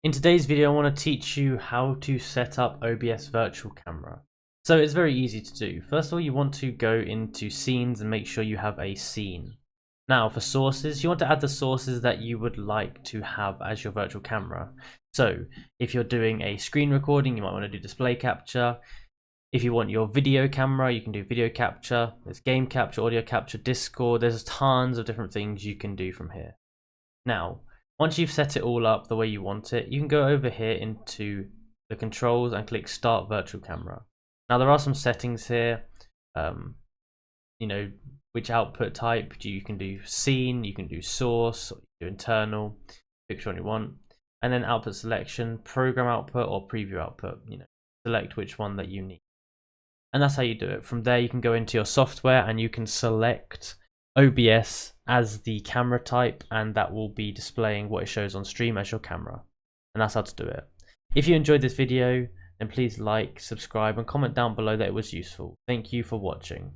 In today's video, I want to teach you how to set up OBS Virtual Camera. So it's very easy to do. First of all, you want to go into scenes and make sure you have a scene. Now for sources, you want to add the sources that you would like to have as your virtual camera. So if you're doing a screen recording, you might want to do display capture. If you want your video camera, you can do video capture. There's game capture, audio capture, Discord. There's tons of different things you can do from here. Now, once you've set it all up the way you want it, you can go over here into the controls and click Start Virtual Camera. Now there are some settings here, which output type. You can do scene, you can do source, you can do internal, pick which one you want, and then output selection, program output or preview output. Select which one that you need. And that's how you do it. From there you can go into your software and you can select OBS as the camera type, and that will be displaying what it shows on stream as your camera. And that's how to do it. If you enjoyed this video, then please like, subscribe and comment down below that it was useful. Thank you for watching.